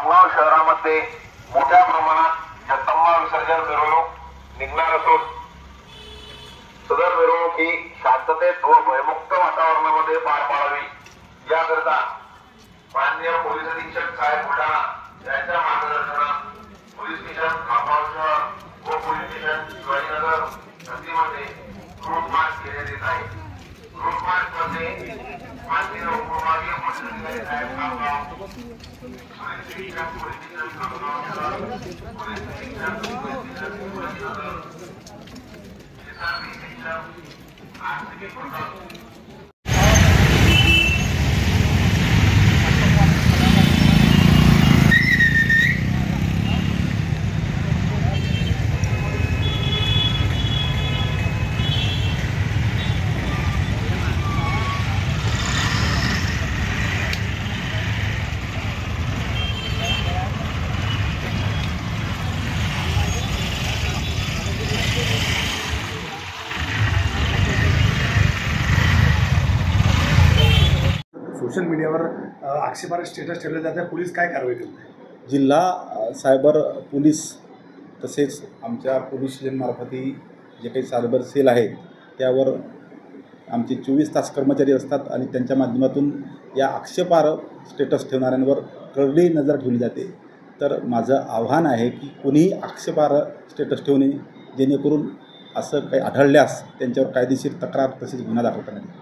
खामगाव शहरामध्ये मोठ्या प्रमाणात जगदंबा विसर्जन मिरवणूक निघणार असून सदर मिरवणूक ही शांततेत व भयमुक्त वातावरणामध्ये पार पाडावी याकरता माननीय पोलीस अधीक्षक साहेब बुलढाणा यांच्या मार्गदर्शनात पोलीस स्टेशन खामगाव शहर व पोलीस स्टेशन शिवाजीनगर हद्दीमध्ये रूट मार्च केले येत आहे। रूट मार्च मध्ये माननीय उपविभागीय पोलीस अधिकारी साहेब खामगाव पोलीस स्टेशन खामगाव शहर पोलीस स्टेशन शिवाजीनगर सोशल मीडियावर आक्षेपार्ह स्टेटस ठेवले जाते, पोलीस काय कारवाई करते? जिल्हा सायबर पोलीस तसेच आमच्या पोलीस स्टेशनमार्फतही जे काही सायबर सेल आहेत त्यावर आमचे 24 तास कर्मचारी असतात आणि त्यांच्या माध्यमातून या आक्षेपार्ह स्टेटस ठेवणाऱ्यांवर करडी नजर ठेवली जाते। तर माझं आव्हान आहे की कोणीही आक्षेपार्ह स्टेटस ठेवणे जेणेकरून असं काही आढळल्यास त्यांच्यावर कायदेशीर तक्रार तसेच गुन्हा दाखल करण्यात येईल।